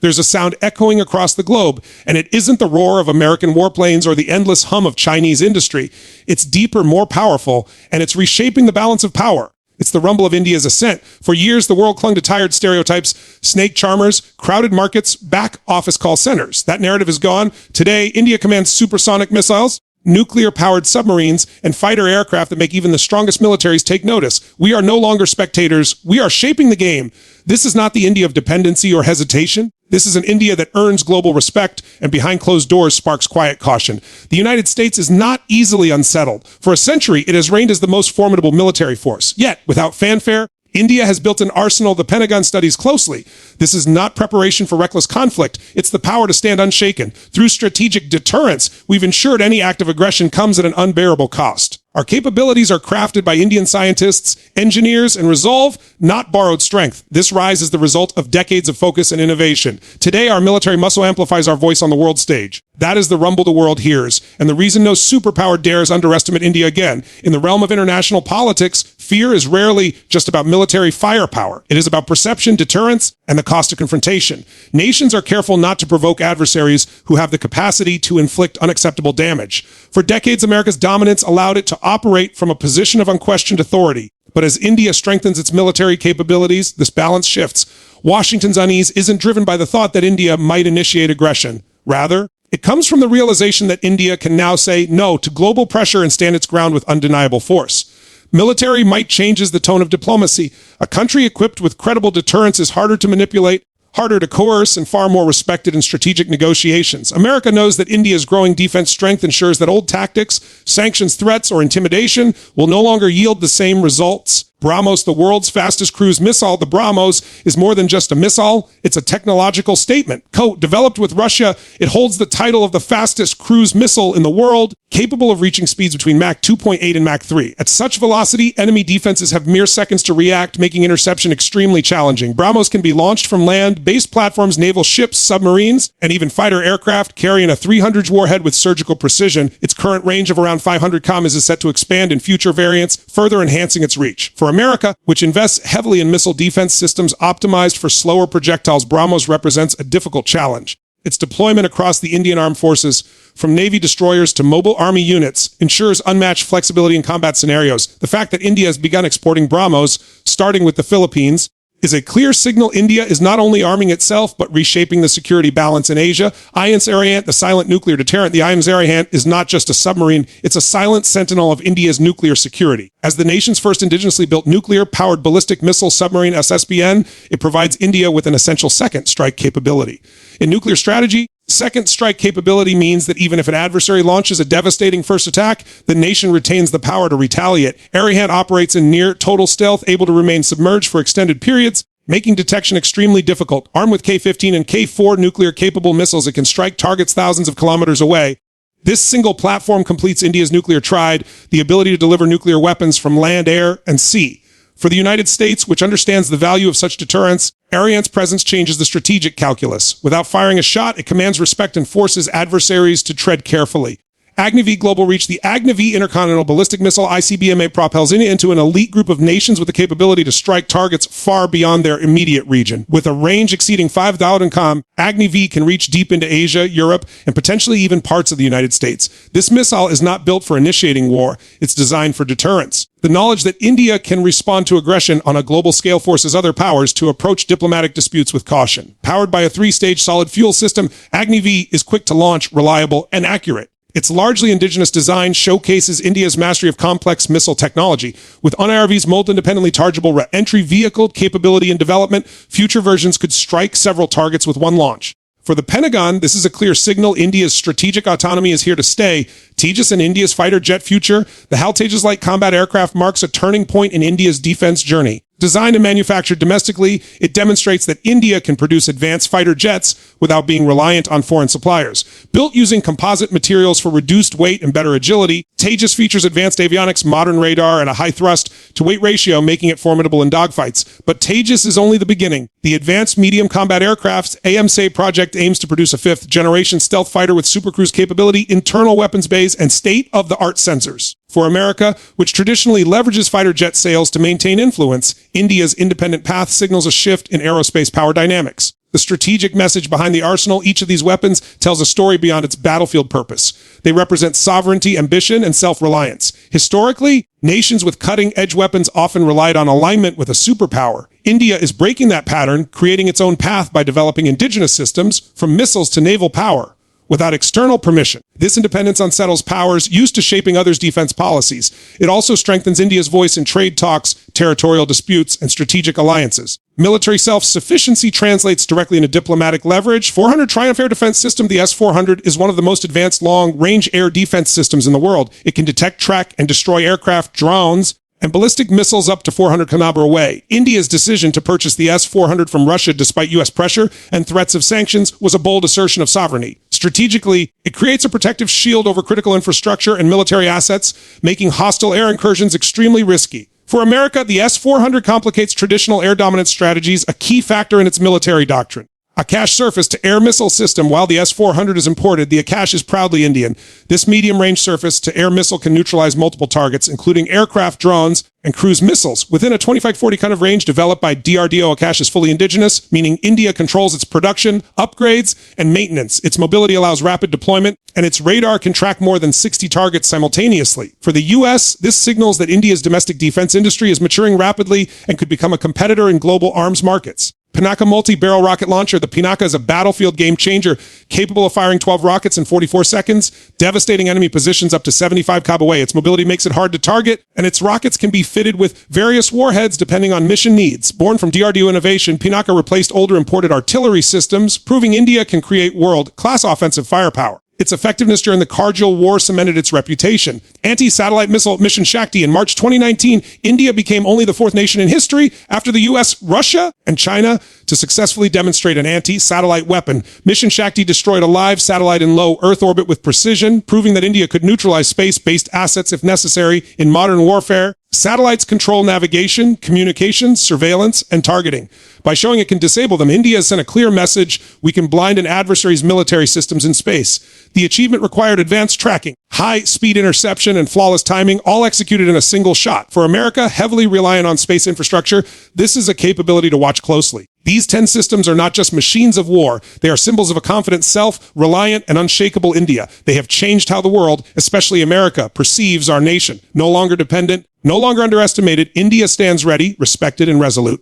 There's a sound echoing across the globe, and it isn't the roar of American warplanes or the endless hum of Chinese industry. It's deeper, more powerful, and it's reshaping the balance of power. It's the rumble of India's ascent. For years, the world clung to tired stereotypes, snake charmers, crowded markets, back office call centers. That narrative is gone. Today, India commands supersonic missiles, nuclear-powered submarines, and fighter aircraft that make even the strongest militaries take notice. We are no longer spectators. We are shaping the game. This is not the India of dependency or hesitation. This is an India that earns global respect and behind closed doors sparks quiet caution. The United States is not easily unsettled. For a century, it has reigned as the most formidable military force. Yet, without fanfare, India has built an arsenal the Pentagon studies closely. This is not preparation for reckless conflict. It's the power to stand unshaken. Through strategic deterrence, we've ensured any act of aggression comes at an unbearable cost. Our capabilities are crafted by Indian scientists, engineers, and resolve, not borrowed strength. This rise is the result of decades of focus and innovation. Today, our military muscle amplifies our voice on the world stage. That is the rumble the world hears, and the reason no superpower dares underestimate India again. In the realm of international politics, fear is rarely just about military firepower. It is about perception, deterrence, and the cost of confrontation. Nations are careful not to provoke adversaries who have the capacity to inflict unacceptable damage. For decades, America's dominance allowed it to operate from a position of unquestioned authority. But as India strengthens its military capabilities, this balance shifts. Washington's unease isn't driven by the thought that India might initiate aggression. Rather, it comes from the realization that India can now say no to global pressure and stand its ground with undeniable force. Military might changes the tone of diplomacy. A country equipped with credible deterrence is harder to manipulate, harder to coerce, and far more respected in strategic negotiations. America knows that India's growing defense strength ensures that old tactics, sanctions, threats, or intimidation will no longer yield the same results. BrahMos, the world's fastest cruise missile, the BrahMos is more than just a missile. It's a technological statement. Developed with Russia, it holds the title of the fastest cruise missile in the world, capable of reaching speeds between Mach 2.8 and Mach 3. At such velocity, enemy defenses have mere seconds to react, making interception extremely challenging. BrahMos can be launched from land, base platforms, naval ships, submarines, and even fighter aircraft, carrying a 300 warhead with surgical precision. Its current range of around 500 km is set to expand in future variants, further enhancing its reach. For America, which invests heavily in missile defense systems optimized for slower projectiles, BrahMos represents a difficult challenge. Its deployment across the Indian Armed Forces, from Navy destroyers to mobile Army units, ensures unmatched flexibility in combat scenarios. The fact that India has begun exporting BrahMos, starting with the Philippines, is a clear signal India is not only arming itself, but reshaping the security balance in Asia. INS Arihant, the silent nuclear deterrent. The INS Arihant is not just a submarine, it's a silent sentinel of India's nuclear security. As the nation's first indigenously built nuclear-powered ballistic missile submarine SSBN, it provides India with an essential second strike capability. In nuclear strategy, second strike capability means that even if an adversary launches a devastating first attack, the nation retains the power to retaliate. Arihant operates in near total stealth, able to remain submerged for extended periods, making detection extremely difficult. Armed with K-15 and K-4 nuclear-capable missiles, it can strike targets thousands of kilometers away. This single platform completes India's nuclear triad, the ability to deliver nuclear weapons from land, air, and sea. For the United States, which understands the value of such deterrence, Arihant's presence changes the strategic calculus. Without firing a shot, it commands respect and forces adversaries to tread carefully. Agni-V Global Reach. The Agni-V intercontinental ballistic missile ICBM propels India into an elite group of nations with the capability to strike targets far beyond their immediate region. With a range exceeding 5,000 km, Agni-V can reach deep into Asia, Europe, and potentially even parts of the United States. This missile is not built for initiating war. It's designed for deterrence. The knowledge that India can respond to aggression on a global scale forces other powers to approach diplomatic disputes with caution. Powered by a 3-stage solid fuel system, Agni-V is quick to launch, reliable, and accurate. Its largely indigenous design showcases India's mastery of complex missile technology. With INRV's mold-independently chargeable re-entry vehicle capability in development, future versions could strike several targets with one launch. For the Pentagon, this is a clear signal India's strategic autonomy is here to stay. Tejas and India's fighter jet future, the HAL Tejas light combat aircraft marks a turning point in India's defense journey. Designed and manufactured domestically, it demonstrates that India can produce advanced fighter jets without being reliant on foreign suppliers. Built using composite materials for reduced weight and better agility, Tejas features advanced avionics, modern radar, and a high thrust-to-weight ratio, making it formidable in dogfights. But Tejas is only the beginning. The Advanced Medium Combat Aircraft's AMSA project aims to produce a fifth-generation stealth fighter with supercruise capability, internal weapons bays, and state-of-the-art sensors. For America, which traditionally leverages fighter jet sales to maintain influence, India's independent path signals a shift in aerospace power dynamics. The strategic message behind the arsenal, each of these weapons, tells a story beyond its battlefield purpose. They represent sovereignty, ambition, and self-reliance. Historically, nations with cutting-edge weapons often relied on alignment with a superpower. India is breaking that pattern, creating its own path by developing indigenous systems, from missiles to naval power, without external permission. This independence unsettles powers used to shaping others' defense policies. It also strengthens India's voice in trade talks, territorial disputes, and strategic alliances. Military self-sufficiency translates directly into diplomatic leverage. 400 Triumph Air Defense System, the S-400, is one of the most advanced long-range air defense systems in the world. It can detect, track, and destroy aircraft, drones, and ballistic missiles up to 400 km away. India's decision to purchase the S-400 from Russia despite U.S. pressure and threats of sanctions was a bold assertion of sovereignty. Strategically, it creates a protective shield over critical infrastructure and military assets, making hostile air incursions extremely risky. For America, the S-400 complicates traditional air dominance strategies, a key factor in its military doctrine. Akash surface-to-air missile system. While the S-400 is imported, the Akash is proudly Indian. This medium-range surface-to-air missile can neutralize multiple targets, including aircraft, drones, and cruise missiles. Within a 25-40 kind of range developed by DRDO, Akash is fully indigenous, meaning India controls its production, upgrades, and maintenance. Its mobility allows rapid deployment, and its radar can track more than 60 targets simultaneously. For the U.S., this signals that India's domestic defense industry is maturing rapidly and could become a competitor in global arms markets. Pinaka multi-barrel rocket launcher. The Pinaka is a battlefield game-changer, capable of firing 12 rockets in 44 seconds, devastating enemy positions up to 75 km away. Its mobility makes it hard to target, and its rockets can be fitted with various warheads depending on mission needs. Born from DRDO innovation, Pinaka replaced older imported artillery systems, proving India can create world-class offensive firepower. Its effectiveness during the Kargil War cemented its reputation. Anti-satellite missile Mission Shakti. In March 2019, India became only the fourth nation in history after the US, Russia, and China to successfully demonstrate an anti-satellite weapon. Mission Shakti destroyed a live satellite in low Earth orbit with precision, proving that India could neutralize space-based assets if necessary in modern warfare. Satellites control navigation, communications, surveillance, and targeting. By showing it can disable them, India has sent a clear message: we can blind an adversary's military systems in space. The achievement required advanced tracking, high-speed interception, and flawless timing, all executed in a single shot. For America, heavily reliant on space infrastructure, this is a capability to watch closely. These 10 systems are not just machines of war. They are symbols of a confident, self-reliant, and unshakable India. They have changed how the world, especially America, perceives our nation. No longer dependent, no longer underestimated, India stands ready, respected, and resolute.